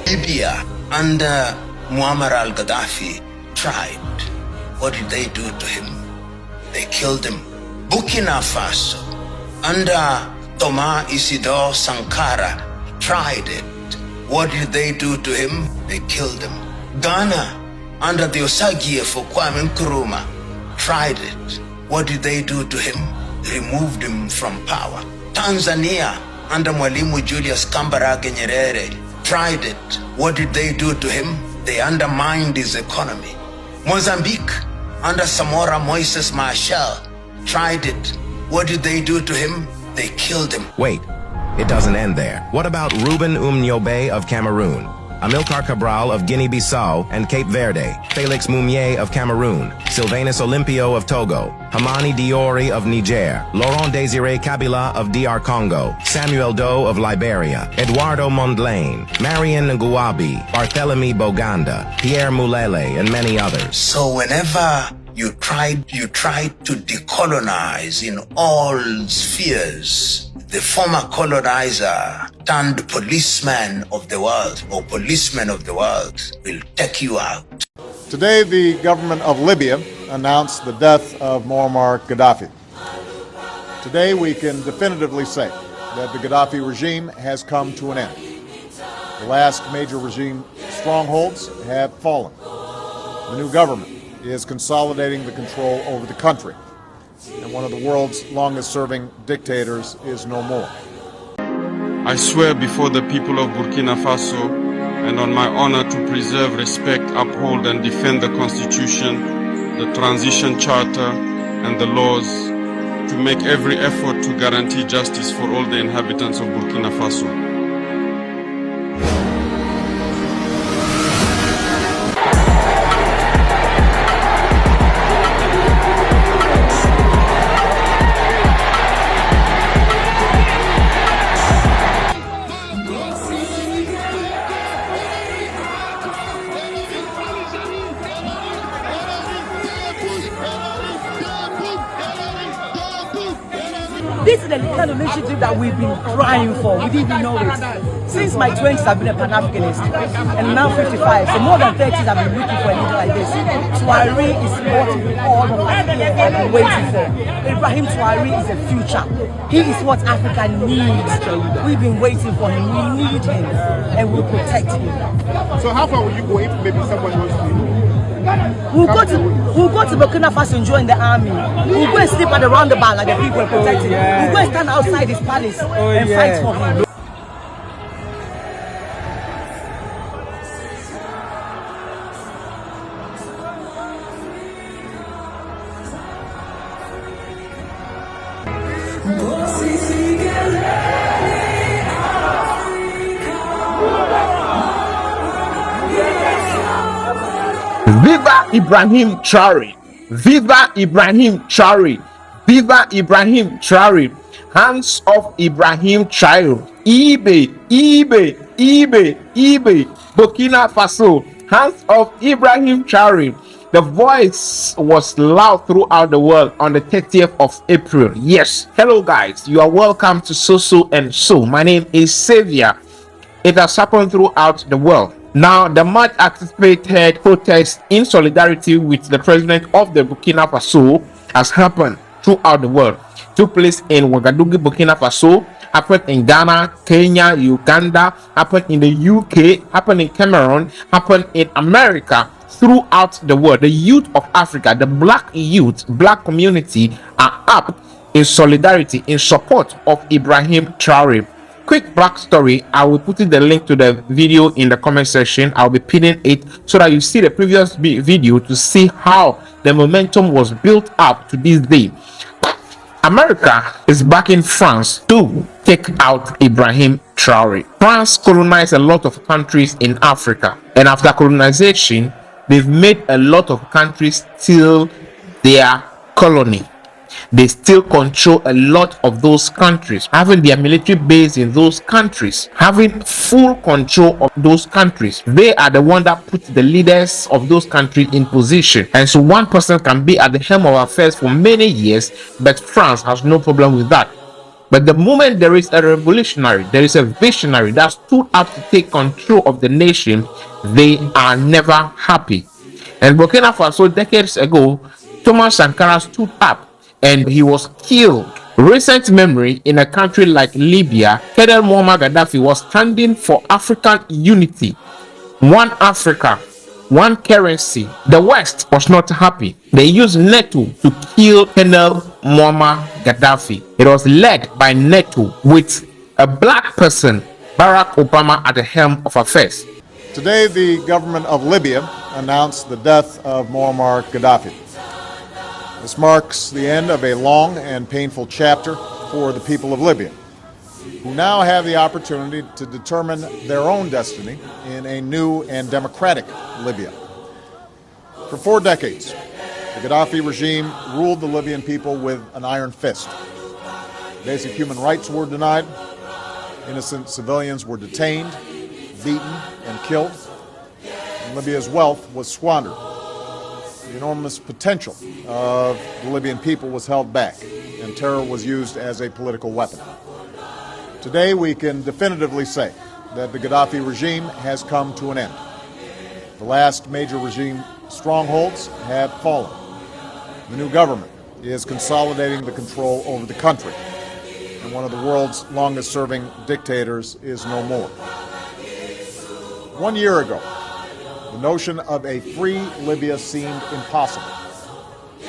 Libya under Muammar al-Gaddafi tried. What did they do to him? They killed him. Burkina Faso under Thomas Isidore Sankara tried it. What did they do to him? They killed him. Ghana under the Osagie for Kwame Nkrumah tried it. What did they do to him? Removed him from power. Tanzania under Mwalimu Julius Kambarage Nyerere tried it. What did they do to him? They undermined his economy. Mozambique under Samora Moises Machel tried it. What did they do to him? They killed him. Wait, it doesn't end there. What about Ruben Umniobe of Cameroon, Amilcar Cabral of Guinea-Bissau and Cape Verde, Felix Moumier of Cameroon, Sylvanus Olympio of Togo, Hamani Diori of Niger, Laurent Désiré Kabila of DR Congo, Samuel Doe of Liberia, Eduardo Mondlane, Marion Nguabi, Barthélemy Boganda, Pierre Mulele, and many others. So whenever you tried to decolonize in all spheres, the former colonizer turned policeman of the world or policeman of the world will take you out. Today, the government of Libya announced the death of Muammar Gaddafi. Today, we can definitively say that the Gaddafi regime has come to an end. The last major regime strongholds have fallen. The new government is consolidating the control over the country, and one of the world's longest-serving dictators is no more. I swear before the people of Burkina Faso and on my honor to preserve, respect, uphold and defend the Constitution, the Transition Charter and the laws, to make every effort to guarantee justice for all the inhabitants of Burkina Faso. This is the kind of initiative that we've been crying for. We didn't even know it. Since my 20s, I've been a Pan-Africanist, and now 55. So more than 30 years, I've been looking for a leader like this. Traore is what we all have been waiting for. Ibrahim Traore is the future. He is what Africa needs. We've been waiting for him. We need him, and we'll protect him. So how far will you go if maybe someone wants to? We'll go to Burkina Faso and join the army. We'll go and sleep at the roundabout like the people are protecting. We'll go and stand outside his palace and fight for him. Viva Ibrahim Traore! Viva Ibrahim Traore! Viva Ibrahim Traore! Hands off Ibrahim Traore! Ibe! Burkina Faso! Hands off Ibrahim Traore! The voice was loud throughout the world on the 30th of April. Yes, hello guys, you are welcome to So and So. My name is Xavier. It has happened throughout the world. Now, the much anticipated protest in solidarity with the president of the Burkina Faso has happened throughout the world. Took place in Ouagadougou, Burkina Faso, happened in Ghana, Kenya, Uganda, happened in the UK, happened in Cameroon, happened in America, throughout the world. The youth of Africa, the black youth, black community are up in solidarity, in support of Ibrahim Traore. Quick backstory, I will put the link to the video in the comment section. I'll be pinning it so that you see the previous video to see how the momentum was built up to this day. America is backing France to take out Ibrahim Traore. France colonized a lot of countries in Africa, and after colonization, they've made a lot of countries still their colony. They still control a lot of those countries, having their military base in those countries, having full control of those countries. They are the one that put the leaders of those countries in position. And so one person can be at the helm of affairs for many years, but France has no problem with that. But the moment there is a revolutionary, there is a visionary that stood up to take control of the nation, they are never happy. And Burkina Faso, decades ago, Thomas Sankara stood up and he was killed. Recent memory, in a country like Libya, Colonel Muammar Gaddafi was standing for African unity. One Africa, one currency. The West was not happy. They used NATO to kill Colonel Muammar Gaddafi. It was led by NATO with a black person, Barack Obama, at the helm of affairs. Today, the government of Libya announced the death of Muammar Gaddafi. This marks the end of a long and painful chapter for the people of Libya, who now have the opportunity to determine their own destiny in a new and democratic Libya. For 4 decades, the Gaddafi regime ruled the Libyan people with an iron fist. Basic human rights were denied, innocent civilians were detained, beaten, and killed, and Libya's wealth was squandered. The enormous potential of the Libyan people was held back, and terror was used as a political weapon. Today, we can definitively say that the Gaddafi regime has come to an end. The last major regime strongholds have fallen. The new government is consolidating the control over the country, and one of the world's longest-serving dictators is no more. 1 year ago, the notion of a free Libya seemed impossible.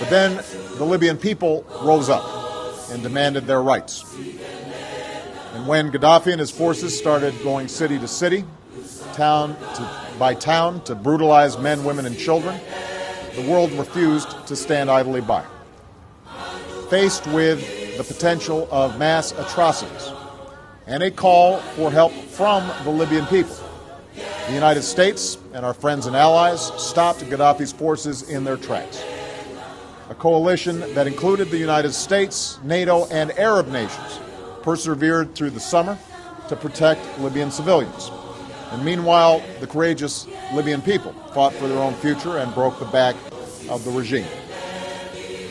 But then the Libyan people rose up and demanded their rights. And when Gaddafi and his forces started going city to city, town by town, to brutalize men, women, and children, the world refused to stand idly by. Faced with the potential of mass atrocities and a call for help from the Libyan people, the United States and our friends and allies stopped Gaddafi's forces in their tracks. A coalition that included the United States, NATO, and Arab nations persevered through the summer to protect Libyan civilians. And meanwhile, the courageous Libyan people fought for their own future and broke the back of the regime.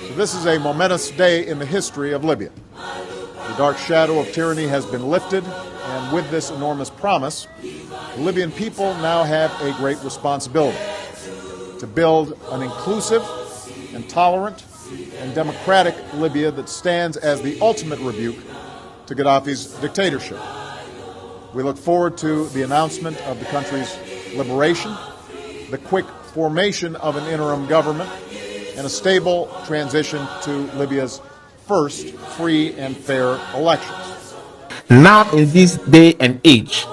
So this is a momentous day in the history of Libya. The dark shadow of tyranny has been lifted, and with this enormous promise, the Libyan people now have a great responsibility to build an inclusive and tolerant and democratic Libya that stands as the ultimate rebuke to Gaddafi's dictatorship. We look forward to the announcement of the country's liberation, the quick formation of an interim government, and a stable transition to Libya's first free and fair elections. Now, in this day and age,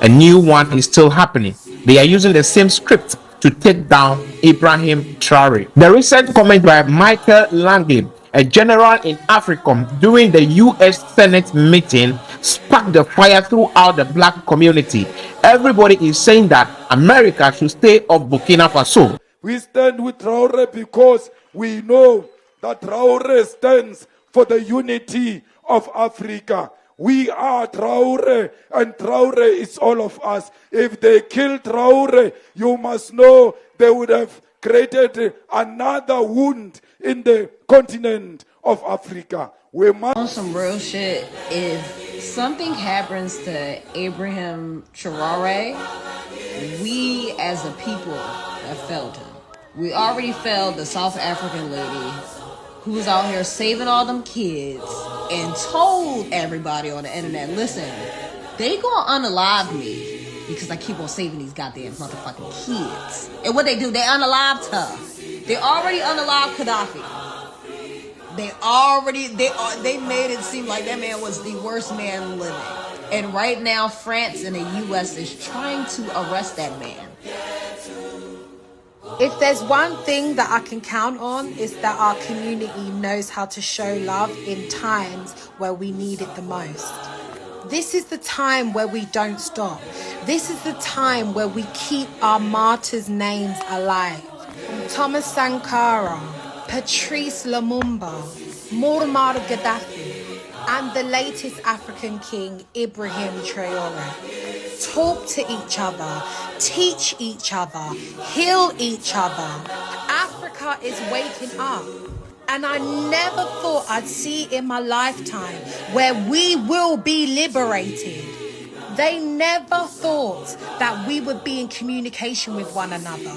a new one is still happening. They are using the same script to take down Ibrahim Traore. The recent comment by Michael Langley, a general in AFRICOM, during the U.S. Senate meeting, sparked the fire throughout the black community. Everybody is saying that America should stay off Burkina Faso. We stand with Traore because we know that Traore stands for the unity of Africa. We are Traore, and Traore is all of us. If they kill Traore, you must know they would have created another wound in the continent of Africa. We must. On some real shit, if something happens to Ibrahim Traore, we as a people have failed him. We already failed the South African lady who was out here saving all them kids and told everybody on the internet, listen, they gonna unalive me because I keep on saving these goddamn motherfucking kids. And what they do, they unalived her. They already unalived Gaddafi. They made it seem like that man was the worst man living. And right now, France and the US is trying to arrest that man. If there's one thing that I can count on, is that our community knows how to show love in times where we need it the most. This is the time where we don't stop. This is the time where we keep our martyrs' names alive. Thomas Sankara, Patrice Lumumba, Muammar Gaddafi, and the latest African king, Ibrahim Traore, talk to each other, teach each other, heal each other. Africa is waking up. And I never thought I'd see in my lifetime where we will be liberated. They never thought that we would be in communication with one another.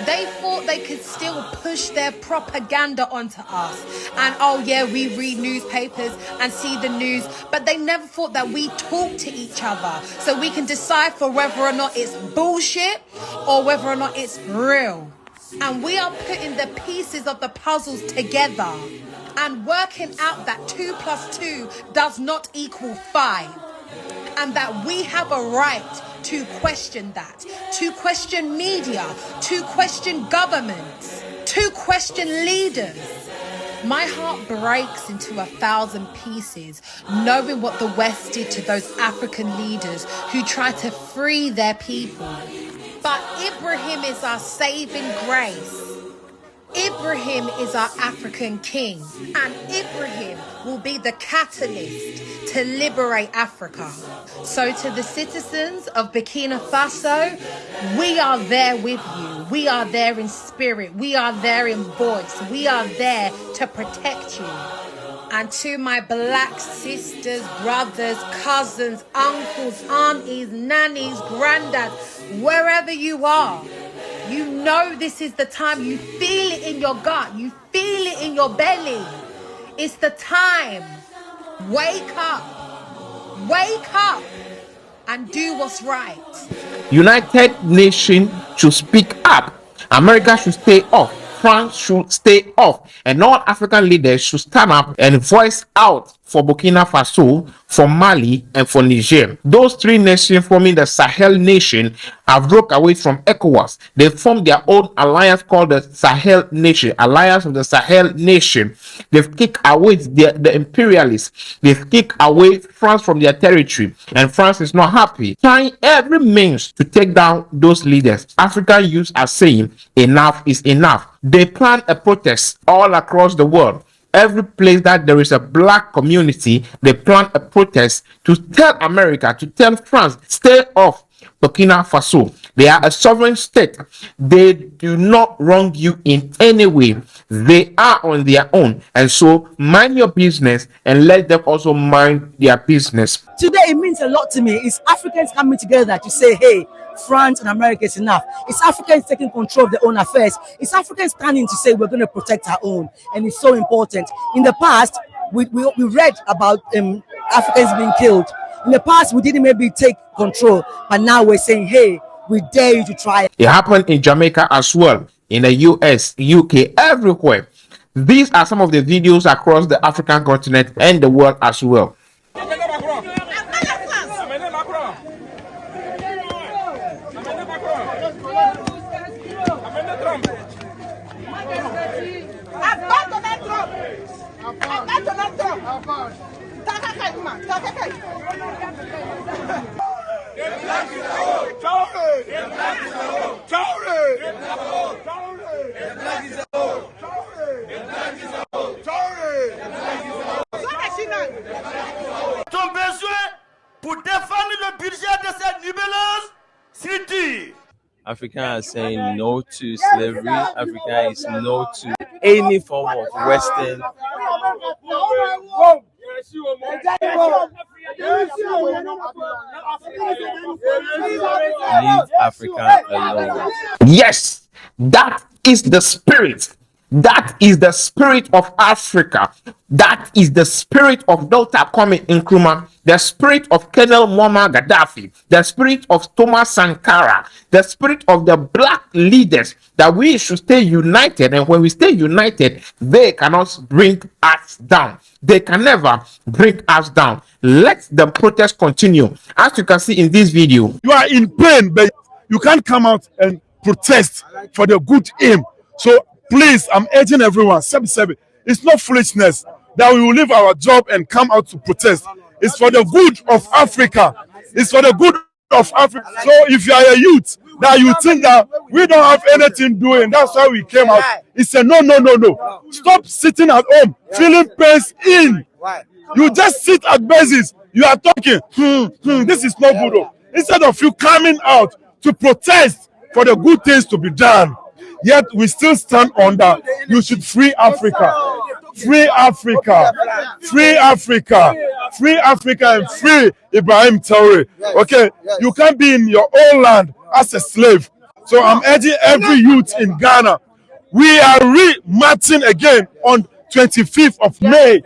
They thought they could still push their propaganda onto us. And oh yeah, we read newspapers and see the news, but they never thought that we talk to each other so we can decipher whether or not it's bullshit or whether or not it's real. And we are putting the pieces of the puzzles together and working out that 2 + 2 does not equal 5. And that we have a right to question that, to question media, to question governments, to question leaders. My heart breaks into 1,000 pieces, knowing what the West did to those African leaders who tried to free their people. But Ibrahim is our saving grace. Ibrahim is our African king, and Ibrahim will be the catalyst to liberate Africa. So to the citizens of Burkina Faso, we are there with you. We are there in spirit. We are there in voice. We are there to protect you. And to my black sisters, brothers, cousins, uncles, aunties, nannies, granddads, wherever you are, you know this is the time. You feel it in your gut. You feel it in your belly. It's the time. Wake up. Wake up and do what's right. United Nations should speak up. America should stay off. France should stay off. And all African leaders should stand up and voice out for Burkina Faso, for Mali, and for Niger. Those three nations forming the Sahel nation have broke away from ECOWAS. They formed their own alliance called the Sahel Nation, Alliance of the Sahel Nation. They've kicked away the imperialists. They've kicked away France from their territory, and France is not happy. Trying every means to take down those leaders. African youths are saying enough is enough. They plan a protest all across the world. Every place that there is a black community, they plan a protest to tell America, to tell France, stay off Burkina Faso. They are a sovereign state. They do not wrong you in any way. They are on their own. And so mind your business and let them also mind their business. Today, it means a lot to me. It's Africans coming together to say, hey, France and America is enough. It's Africans taking control of their own affairs. It's Africans standing to say we're going to protect our own. And it's so important. In the past, we read about Africans being killed. In the past, we didn't maybe take control. But now we're saying, hey, we dare you to try it. It happened in Jamaica as well, in the US, UK, everywhere. These are some of the videos across the African continent and the world as well. Ton besoin pour défendre le budget de cette numéleuse city. Africa is saying no to slavery. Africa is no to any form of Western. Leave Africa alone. Yes, that is the spirit. That is the spirit of Africa. That is the spirit of Dr. Kwame Nkrumah, the spirit of Colonel Muammar Gaddafi, the spirit of Thomas Sankara, the spirit of the black leaders, that we should stay united. And when we stay united, they cannot bring us down. They can never bring us down. Let the protest continue. As you can see in this video, you are in pain, but you can't come out and protest for the good aim. So please, I'm urging everyone, it's not foolishness that we will leave our job and come out to protest. It's for the good of Africa. It's for the good of Africa. So if you are a youth, that you think that we don't have anything doing. That's why we came out. He said, no. Stop sitting at home, feeling pains in. You just sit at bases. You are talking. This is not good. Instead of you coming out to protest for the good things to be done, yet we still stand on that. You should free Africa. Free Africa. Free Africa. Free Africa and free Ibrahim Traore. Okay, you can't be in your own land as a slave. So I'm urging every youth in Ghana. We are re-marching again on 25th of May.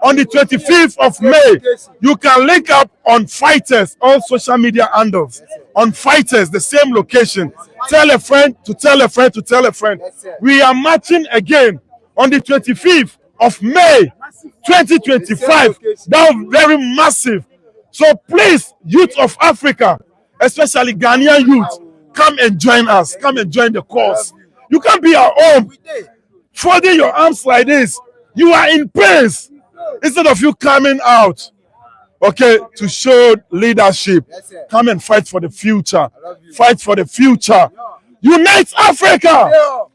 On the 25th of May, you can link up on Fighters, all social media handles. On Fighters, the same location. Tell a friend to tell a friend to tell a friend. We are marching again on the 25th of May, 2025. That was very massive. So please, youth of Africa, especially Ghanaian youth, come and join us. Come and join the cause. You can't be at home folding your arms like this. You are in pains. Instead of you coming out, okay, to show leadership, come and fight for the future. Fight for the future. Unite Africa!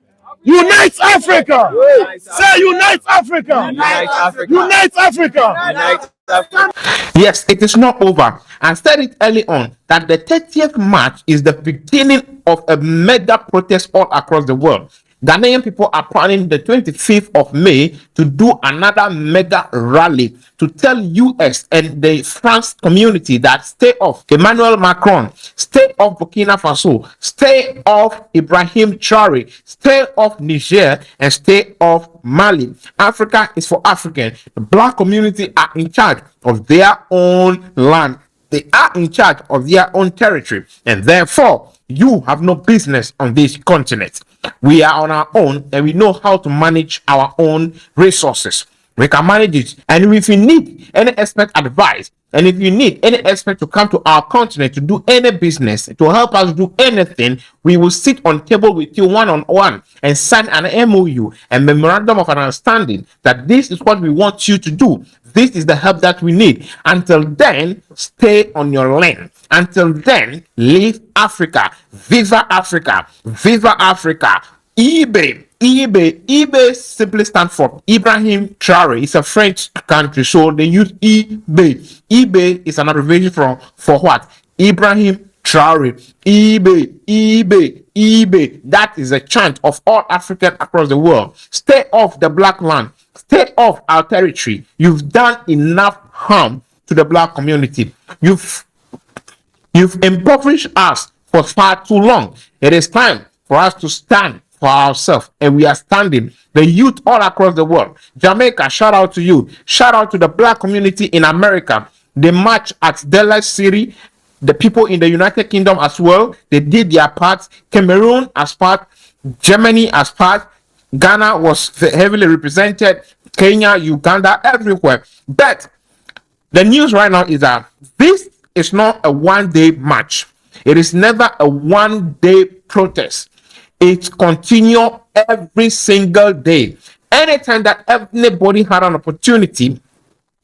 Unite Africa! Say unite Africa! Unite Africa! Unite Africa! Unite Africa! Yes, it is not over. I said it early on that the 30th March is the beginning of a mega protest all across the world. Ghanaian people are planning the 25th of May to do another mega rally to tell US and the France community that stay off Emmanuel Macron, stay off Burkina Faso, stay off Ibrahim Traore, stay off Niger, and stay off Mali. Africa is for Africans. The black community are in charge of their own land. They are in charge of their own territory, and therefore you have no business on this continent. We are on our own and we know how to manage our own resources. We can manage it. And if you need any expert advice, and if you need any expert to come to our continent to do any business, to help us do anything, we will sit on table with you one-on-one and sign an MOU, a memorandum of understanding, that this is what we want you to do. This is the help that we need. Until then, stay on your lane. Until then, leave Africa. Viva Africa. Viva Africa. eBay simply stands for Ibrahim Traore. It's a French country, so they use eBay. eBay is an abbreviation for what? Ibrahim Traore. eBay. That is a chant of all Africans across the world. Stay off the black land. Stay off our territory. You've done enough harm to the black community. You've impoverished us for far too long. It is time for us to stand for ourselves, and we are standing. The youth all across the world. Jamaica, shout out to you. Shout out to the black community in America. They march at Dallas City. The people in the United Kingdom as well. They did their part. Cameroon as part. Germany as part. Ghana was heavily represented. Kenya, Uganda, everywhere. But the news right now is that this is not a one-day march. It is never a one-day protest. It continues every single day. Anytime that anybody had an opportunity,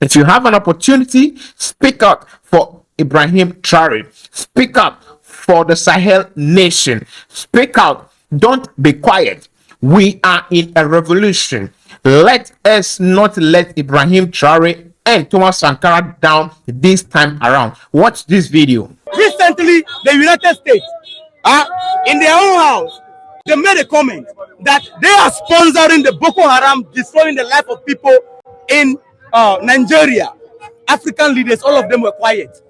if you have an opportunity, speak up for Ibrahim Traore. Speak up for the Sahel nation. Speak out. Don't be quiet. We are in a revolution. Let us not let Ibrahim Traore and Thomas Sankara down this time around. Watch this video. Recently, the United States, in their own house, they made a comment that they are sponsoring the Boko Haram, destroying the life of people in Nigeria. African leaders, all of them were quiet.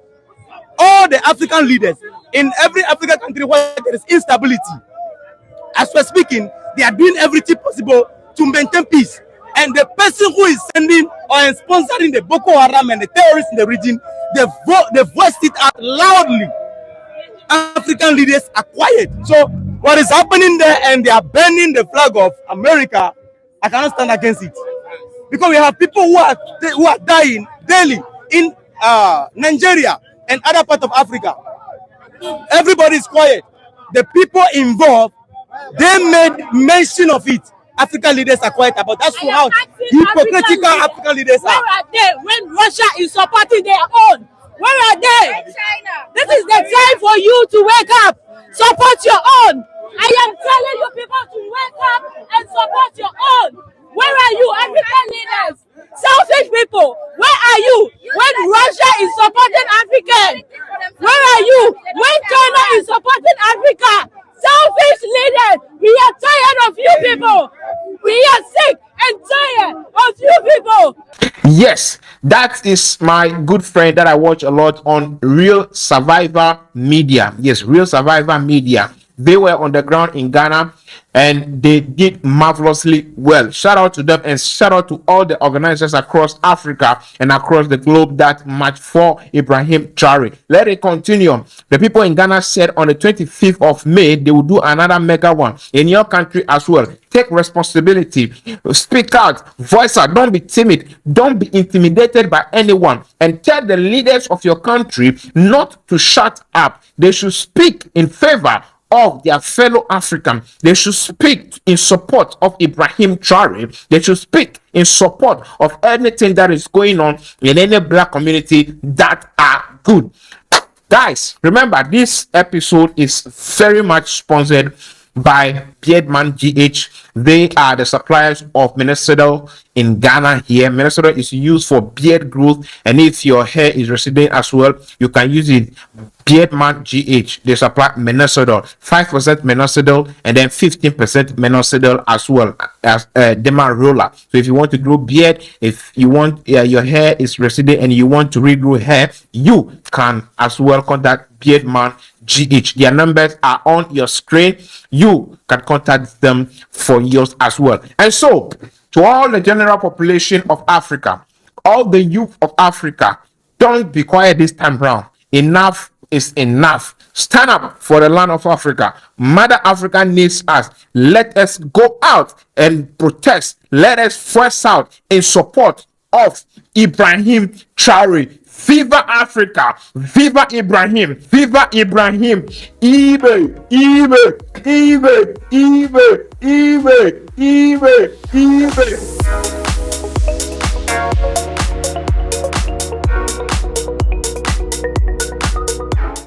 All the African leaders in every African country where there is instability, as we're speaking, they are doing everything possible to maintain peace. And the person who is sending or sponsoring the Boko Haram and the terrorists in the region, they voiced it out loudly. African leaders are quiet. So what is happening there, and they are burning the flag of America, I cannot stand against it. Because we have people who are dying daily in Nigeria and other parts of Africa. Everybody is quiet. The people involved, they made mention of it. African leaders are quiet about that's how hypocritical African leaders are. Where are they when Russia is supporting their own? Where are they? This is the time for you to wake up. support your own. I am telling you people to wake up and support your own. Where are you, African leaders? Selfish people, where are you when Russia is supporting Africans? Where are you when China is supporting Africa? Selfish leaders, we are tired of you people. We are sick and tired of you people. Yes, that is my good friend that I watch a lot on Real Survivor Media. Yes, Real Survivor Media. They were on the ground in Ghana and they did marvelously well. Shout out to them and shout out to all the organizers across Africa and across the globe that match for Ibrahim Traore. Let it continue. The people in Ghana said on the 25th of May they will do another mega one in your country as well. Take responsibility, speak out, voice out, don't be timid, don't be intimidated by anyone, and tell the leaders of your country not to shut up. They should speak in favor of their fellow African. They should speak in support of Ibrahim Traore. They should speak in support of anything that is going on in any black community that are good. Guys, remember this episode is very much sponsored by Beardman GH. They are the suppliers of Minoxidil in Ghana here. Minoxidil is used for beard growth, and if your hair is receding as well, you can use it. Beardman GH, they supply Minoxidil, 5% Minoxidil and then 15% Minoxidil as well as Dema roller. So if you want to grow beard, if you want your hair is receding and you want to regrow hair, you can as well contact Beardman GH. Their numbers are on your screen. You can contact them for yours as well. And so, to all the general population of Africa, all the youth of Africa, don't be quiet this time round. Enough is enough. Stand up for the land of Africa. Mother Africa needs us. Let us go out and protest. Let us force out in support of Ibrahim Traore. Viva Africa! Viva Ibrahim! Viva Ibrahim! Ibe! Ibe! Ibe! Ibe! Ibe! Ibe! Ibe!